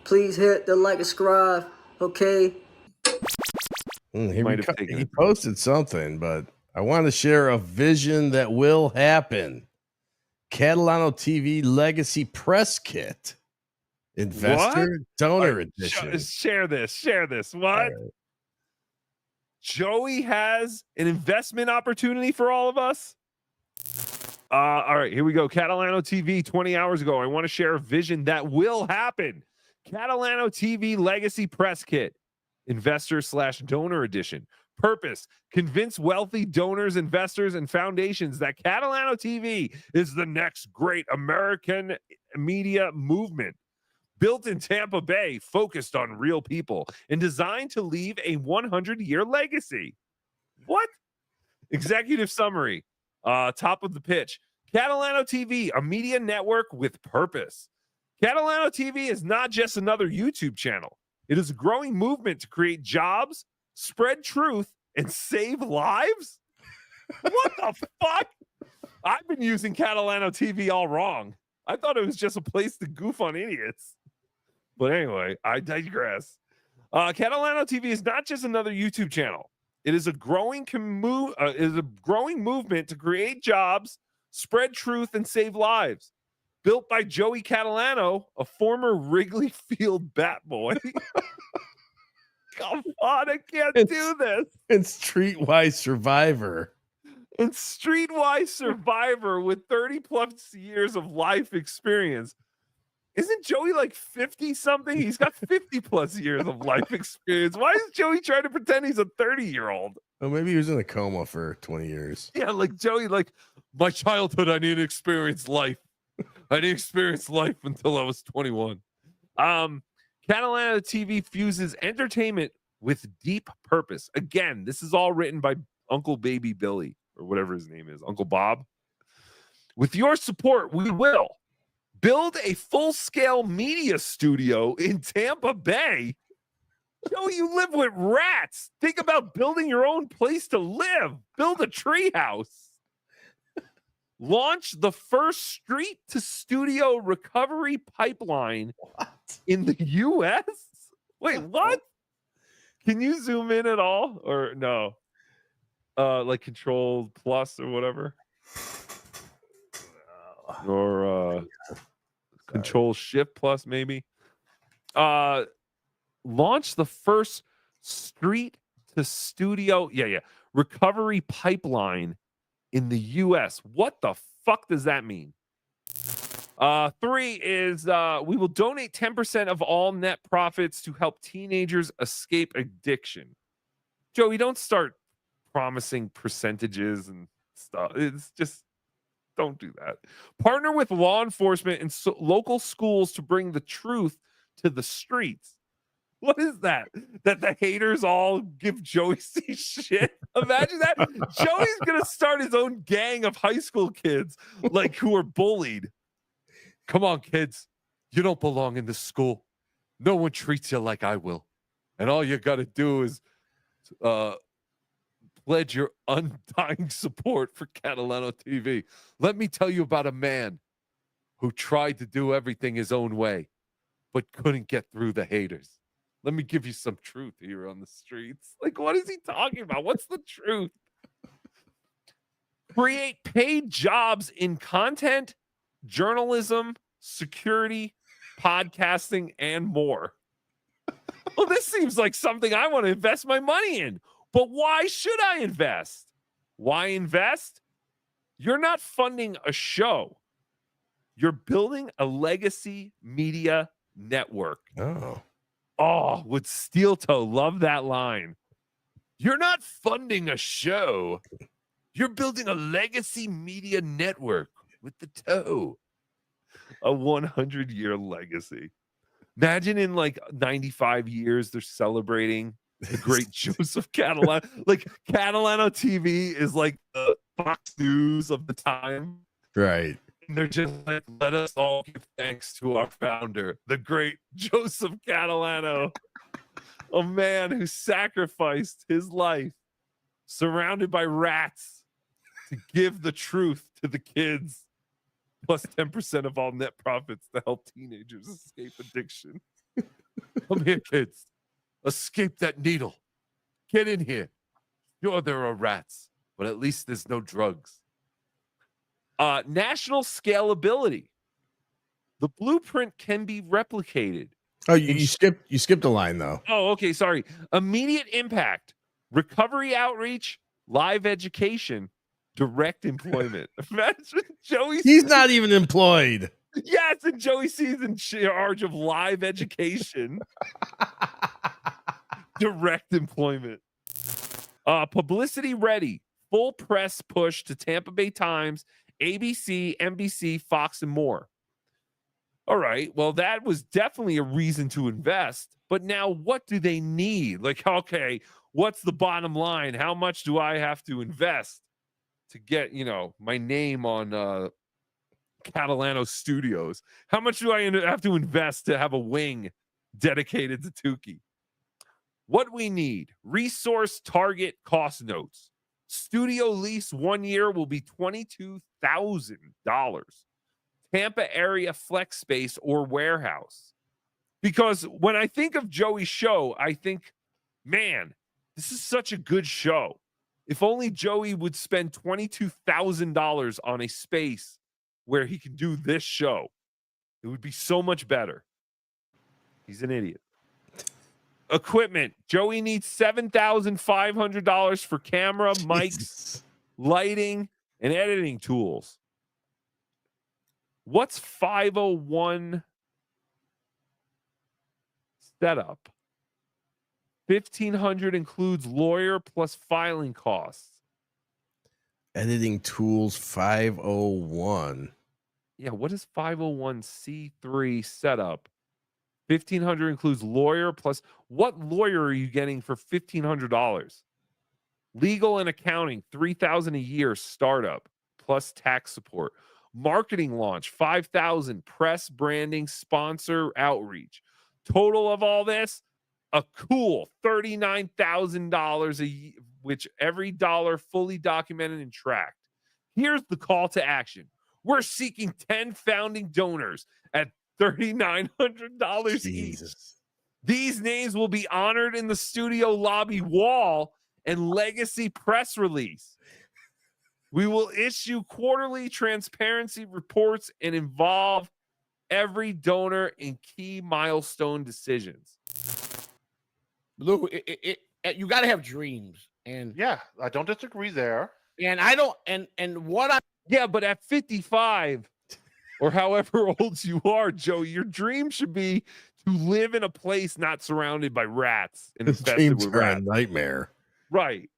Please hit the like and subscribe, okay? He posted something, but I want to share a vision that will happen. Catalano TV Legacy Press Kit. Investor Donor Edition. Share this. What? Joey has an investment opportunity for all of us? All right, here we go. Catalano TV 20 hours ago. I want to share a vision that will happen. Catalano TV Legacy Press Kit. Investor/donor edition. Purpose: convince wealthy donors, investors, and foundations that Catalano TV is the next great American media movement. Built in Tampa Bay, focused on real people, and designed to leave a 100-year legacy. What? Executive summary. Top of the pitch. Catalano TV, a media network with purpose. Catalano TV is not just another YouTube channel. It is a growing movement to create jobs, spread truth, and save lives? What the fuck? I've been using Catalano TV all wrong. I thought it was just a place to goof on idiots. But anyway, I digress. Catalano TV is not just another YouTube channel. It is a growing movement to create jobs, spread truth, and save lives. Built by Joey Catalano, a former Wrigley Field bat boy. Come on, I can't do this. And Streetwise Survivor. And Streetwise Survivor with 30 plus years of life experience. Isn't Joey like 50 something? He's got 50 plus years of life experience. Why is Joey trying to pretend he's a 30-year-old? Oh, maybe he was in a coma for 20 years. Yeah, like Joey, like my childhood, I didn't experience life. I didn't experience life until I was 21. Catalano TV fuses entertainment with deep purpose. Again, this is all written by Uncle Baby Billy, or whatever his name is, Uncle Bob. With your support, we will build a full-scale media studio in Tampa Bay. Yo, you live with rats. Think about building your own place to live. Build a treehouse. Launch the first street-to-studio recovery pipeline in the U.S.? Wait, what? Can you zoom in at all? Or no? Like Control Plus or whatever? Or Control Shift Plus, maybe? Launch the first street-to-studio recovery pipeline in the U.S. What the fuck does that mean? 3 is we will donate 10% of all net profits to help teenagers escape addiction. Joey, don't start promising percentages and stuff. It's just, don't do that. Partner with law enforcement and local schools to bring the truth to the streets. What is that? That the haters all give Joey C shit? Imagine that. Joey's going to start his own gang of high school kids like who are bullied. Come on, kids. You don't belong in this school. No one treats you like I will. And all you got to do is pledge your undying support for Catalano TV. Let me tell you about a man who tried to do everything his own way, but couldn't get through the haters. Let me give you some truth here on the streets. Like, what is he talking about? What's the truth? Create paid jobs in content, journalism, security, podcasting, and more. Well, this seems like something I want to invest my money in. But why should I invest? Why invest? You're not funding a show. You're building a legacy media network. Oh, would Steel Toe love that line? You're not funding a show. You're building a legacy media network with the toe. A 100-year legacy. Imagine in like 95 years, they're celebrating the great Joseph Catalano. Like Catalano TV is like the Fox News of the time. Right. And they're just like, let us all give thanks to our founder, the great Joseph Catalano, a man who sacrificed his life surrounded by rats to give the truth to the kids, plus 10% of all net profits to help teenagers escape addiction. Come here, kids. Escape that needle. Get in here. Sure, there are rats, but at least there's no drugs. National scalability. The blueprint can be replicated. Oh, you skipped a line though. Oh, okay. Sorry. Immediate impact, recovery outreach, live education, direct employment. Imagine Joey. He's not even employed. Yes, and Joey C's in charge of live education, direct employment. Publicity ready, full press push to Tampa Bay Times, ABC, NBC, Fox, and more. All right. Well, that was definitely a reason to invest. But now what do they need? Like, okay, what's the bottom line? How much do I have to invest to get, my name on Catalano Studios? How much do I have to invest to have a wing dedicated to Tookie? What we need: resource target cost notes. Studio lease 1 year will be $22,000. Tampa area flex space or warehouse. Because when I think of Joey's show, I think, man, this is such a good show. If only Joey would spend $22,000 on a space where he can do this show, it would be so much better. He's an idiot. Equipment. Joey needs $7,500 for camera, mics, lighting, and editing tools. What's 501 setup? $1,500 includes lawyer plus filing costs. Editing tools 501. Yeah, what is 501c3 setup? $1,500 includes lawyer plus. What lawyer are you getting for $1,500? Legal and accounting, $3,000 a year startup plus tax support. Marketing launch, $5,000. Press, branding, sponsor, outreach. Total of all this, a cool $39,000 a year, which every dollar fully documented and tracked. Here's the call to action. We're seeking 10 founding donors at $3,900 each. These names will be honored in the studio lobby wall and legacy press release. We will issue quarterly transparency reports and involve every donor in key milestone decisions. Lou, you got to have dreams, and yeah, I don't disagree there. And I don't, and what I but at 55 or however old you are, Joe, your dream should be to live in a place not surrounded by rats and infested with rats. A nightmare, right?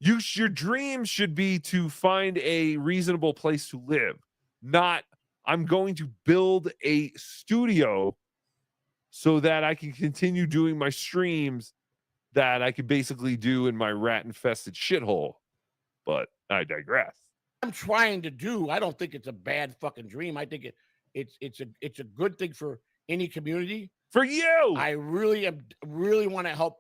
Your dream should be to find a reasonable place to live, not I'm going to build a studio so that I can continue doing my streams that I could basically do in my rat-infested shithole. But I digress. I'm trying to do, I don't think it's a bad fucking dream. I think it's a good thing for any community. For you, I really want to help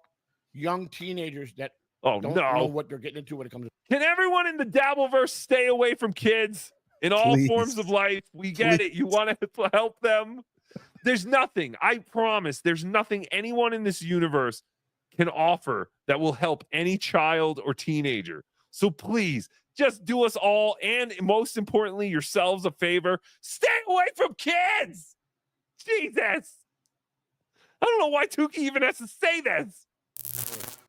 young teenagers that don't know what they're getting into when it comes to. Can everyone in the Dabbleverse stay away from kids in all forms of life? We get it. You want to help them. There's nothing, I promise, there's nothing anyone in this universe can offer that will help any child or teenager. So please, just do us all, and most importantly, yourselves a favor. Stay away from kids. Jesus. I don't know why Tookie even has to say this.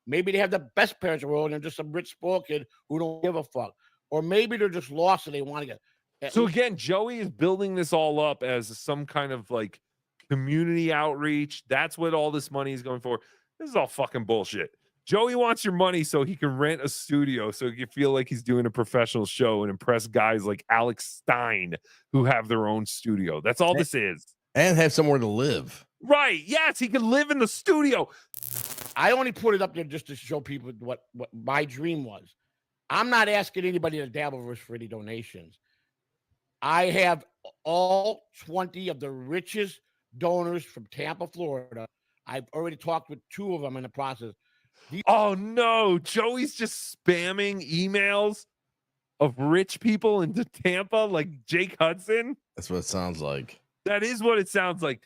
Maybe they have the best parents in the world and they're just some rich spoiled kid who don't give a fuck. Or maybe they're just lost and they want to get. So again, Joey is building this all up as some kind of like community outreach. That's what all this money is going for. This is all fucking bullshit. Joey wants your money so he can rent a studio so you feel like he's doing a professional show and impress guys like Alex Stein who have their own studio. That's all this is. And have somewhere to live. Right. Yes, he can live in the studio. I only put it up there just to show people what my dream was. I'm not asking anybody to Dabbleverse for any donations. I have all 20 of the richest donors from Tampa, Florida. I've already talked with 2 of them in the process. Oh, no. Joey's just spamming emails of rich people into Tampa like Jake Hudson. That's what it sounds like. That is what it sounds like.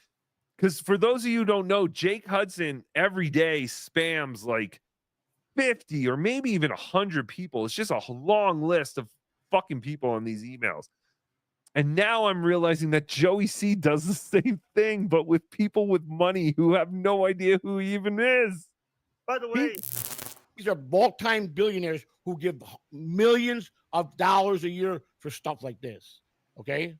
Because for those of you who don't know, Jake Hudson every day spams like 50 or maybe even 100 people. It's just a long list of fucking people on these emails. And now I'm realizing that Joey C does the same thing, but with people with money who have no idea who he even is. By the way, These are multi-time billionaires who give millions of dollars a year for stuff like this. Okay?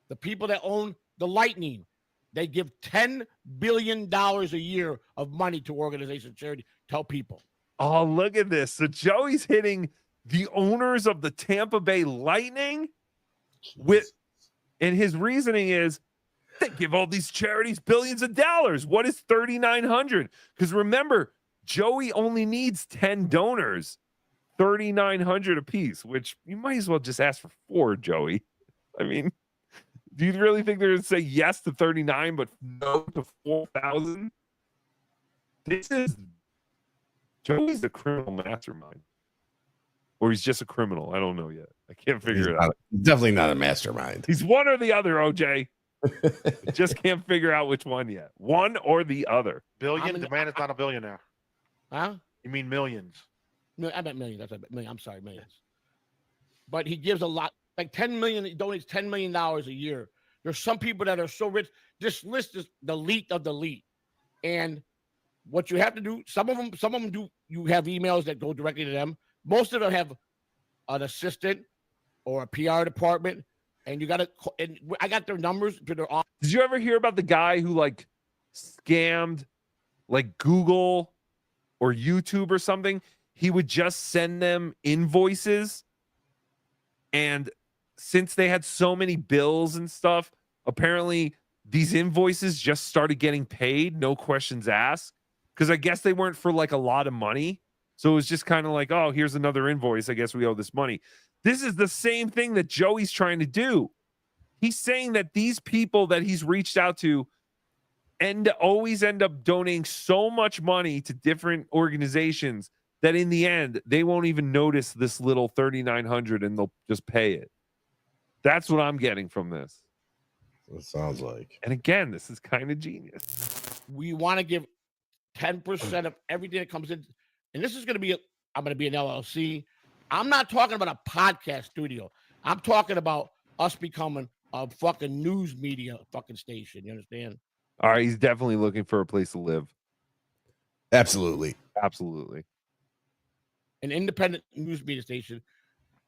The people that own the Lightning, they give $10 billion a year of money to organizations, charity, tell people. Oh, look at this. So Joey's hitting the owners of the Tampa Bay Lightning with, and his reasoning is they give all these charities billions of dollars. What is 3,900? Because remember, Joey only needs 10 donors, 3,900 apiece, which you might as well just ask for 4, Joey. I mean, do you really think they're going to say yes to 39, but no to 4,000? This is Joey's a criminal mastermind. Or he's just a criminal. I don't know yet. I can't figure it out. Definitely not a mastermind. He's one or the other, OJ. Just can't figure out which one yet. One or the other. billion. The man is not a billionaire. Huh? You mean millions? No, I meant millions. That's what I meant. Million. I'm sorry, millions. But he gives a lot, like 10 million. He donates $10 million a year. There's some people that are so rich. This list is the elite of the elite. And what you have to do, some of them do. You have emails that go directly to them. Most of them have an assistant or a PR department, and you got to. And I got their numbers to their office. Did you ever hear about the guy who like scammed like Google or YouTube or something? He would just send them invoices, and since they had so many bills and stuff, apparently these invoices just started getting paid, no questions asked, because I guess they weren't for like a lot of money. So it was just kind of like, oh, here's another invoice. I guess we owe this money. This is the same thing that Joey's trying to do. He's saying that these people that he's reached out to always end up donating so much money to different organizations that in the end, they won't even notice this little 3,900 and they'll just pay it. That's what I'm getting from this. It sounds like. And again, this is kind of genius. We want to give 10% of everything that comes in. And this is going to be, I'm going to be an LLC. I'm not talking about a podcast studio. I'm talking about us becoming a fucking news media fucking station. You understand? All right. He's definitely looking for a place to live. Absolutely. Absolutely. An independent news media station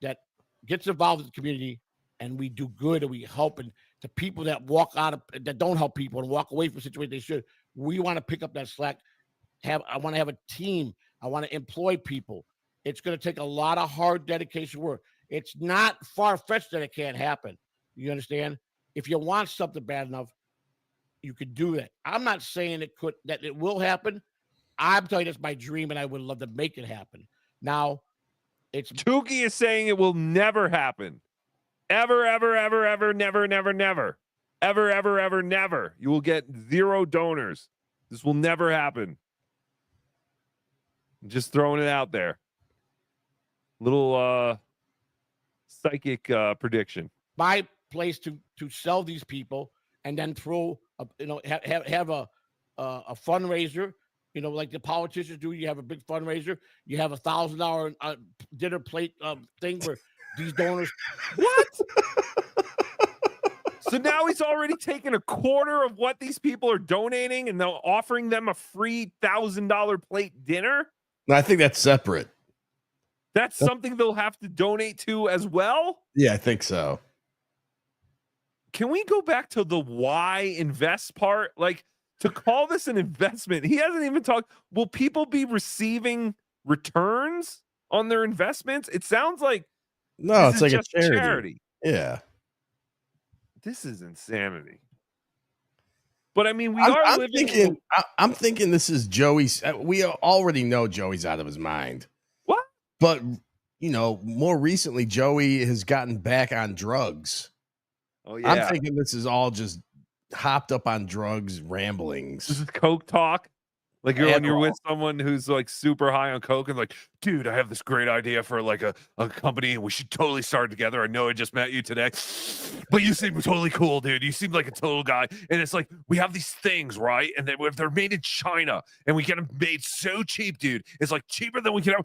that gets involved in the community, and we do good and we help. And the people that walk out of, that don't help people and walk away from situations they should, we want to pick up that slack. I want to have a team. I want to employ people. It's going to take a lot of hard dedication work. It's not far-fetched that it can't happen. You understand? If you want something bad enough, you could do that. I'm not saying that it will happen. I'm telling you that's my dream, and I would love to make it happen. Now, it's Tookie is saying it will never happen. Ever, ever, ever, ever, never, never, never. Ever, ever, ever, never. You will get 0 donors. This will never happen. Just throwing it out there. Little psychic prediction. my place to sell these people and then throw have a fundraiser, like the politicians do. You have a big fundraiser. You have $1,000 dinner plate thing where these donors. What? So now he's already taken a quarter of what these people are donating and now offering them a free $1,000 plate dinner. No, I think that's separate. That's something they'll have to donate to as well. Yeah, I think so. Can we go back to the why invest part? Like, to call this an investment, he hasn't even talked. Will people be receiving returns on their investments? It sounds like No, it's like just a charity. Yeah. This is insanity. But I mean, I'm thinking this is Joey's. We already know Joey's out of his mind. What? But more recently, Joey has gotten back on drugs. Oh yeah. I'm thinking this is all just hopped up on drugs ramblings. This is coke talk. Like when you're with someone who's like super high on coke and like, dude, I have this great idea for like a company and we should totally start together. I know I just met you today, but you seem totally cool, dude. You seem like a total guy. And it's like, we have these things, right? And then if they're made in China and we get them made so cheap, dude, it's like cheaper than we can ever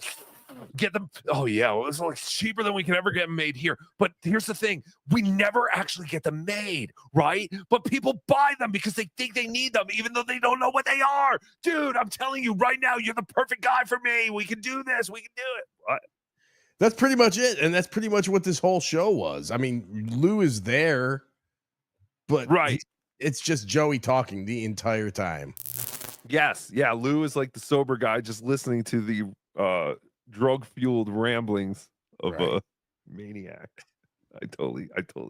get them. Oh yeah, it's like cheaper than we can ever get them made here. But here's the thing, we never actually get them made, right? But people buy them because they think they need them, even though they don't know what they are. Dude, I'm telling you right now, you're the perfect guy for me. We can do this. We can do it. What? That's pretty much it. And that's pretty much what this whole show was. I mean, Lou is there, but right. It's just Joey talking the entire time. Yes. Yeah. Lou is like the sober guy just listening to the drug-fueled ramblings of a maniac. I totally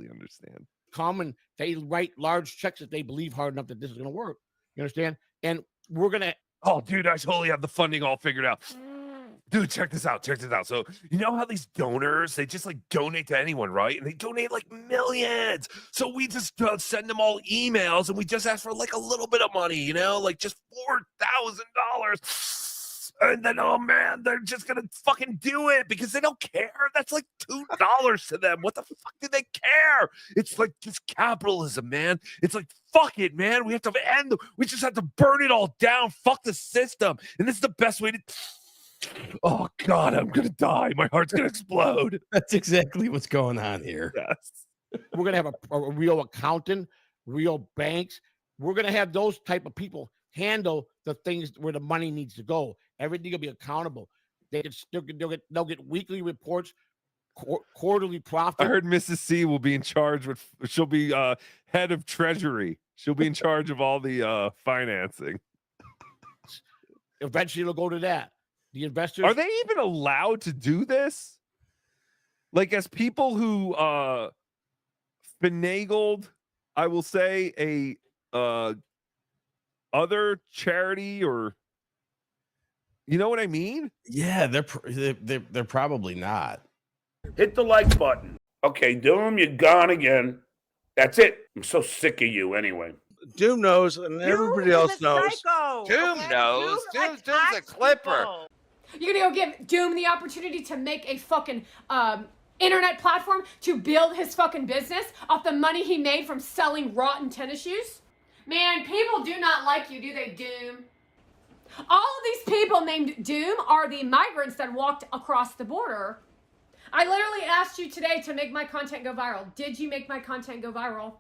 understand. Common, they write large checks if they believe hard enough that this is going to work. You understand? And we're going to. Oh, dude, I totally have the funding all figured out. Dude, check this out. So, you know how these donors, they just like donate to anyone, right? And they donate like millions. So we just send them all emails and we just ask for like a little bit of money, you know, like just $4,000. And then, oh man, they're just gonna fucking do it because they don't care. That's like $2 to them. What the fuck do they care? It's like just capitalism, man. It's like, fuck it, man. We have to end. We just have to burn it all down. Fuck the system. And this is the best way to. Oh God, I'm gonna die. My heart's gonna explode. That's exactly what's going on here. Yes. We're gonna have a real accountant, real banks. We're gonna have those type of people handle the things where the money needs to go. Everything will be accountable. They'll get weekly reports, quarterly profit. I heard Mrs. C will be in charge with. She'll be head of treasury. She'll be in charge of all the financing. Eventually, it'll go to that. The investors. Are they even allowed to do this? Like, as people who finagled, I will say, a other charity, or you know what I mean? Yeah, they're probably not. Hit the like button. Okay, Doom, you're gone again. That's it. I'm so sick of you anyway. Doom knows, and everybody else knows. Doom knows. Doom's a clipper. You're gonna go give Doom the opportunity to make a fucking internet platform to build his fucking business off the money he made from selling rotten tennis shoes? Man, people do not like you, do they, Doom? All of these people named Doom are the migrants that walked across the border. I literally asked you today to make my content go viral. Did you make my content go viral?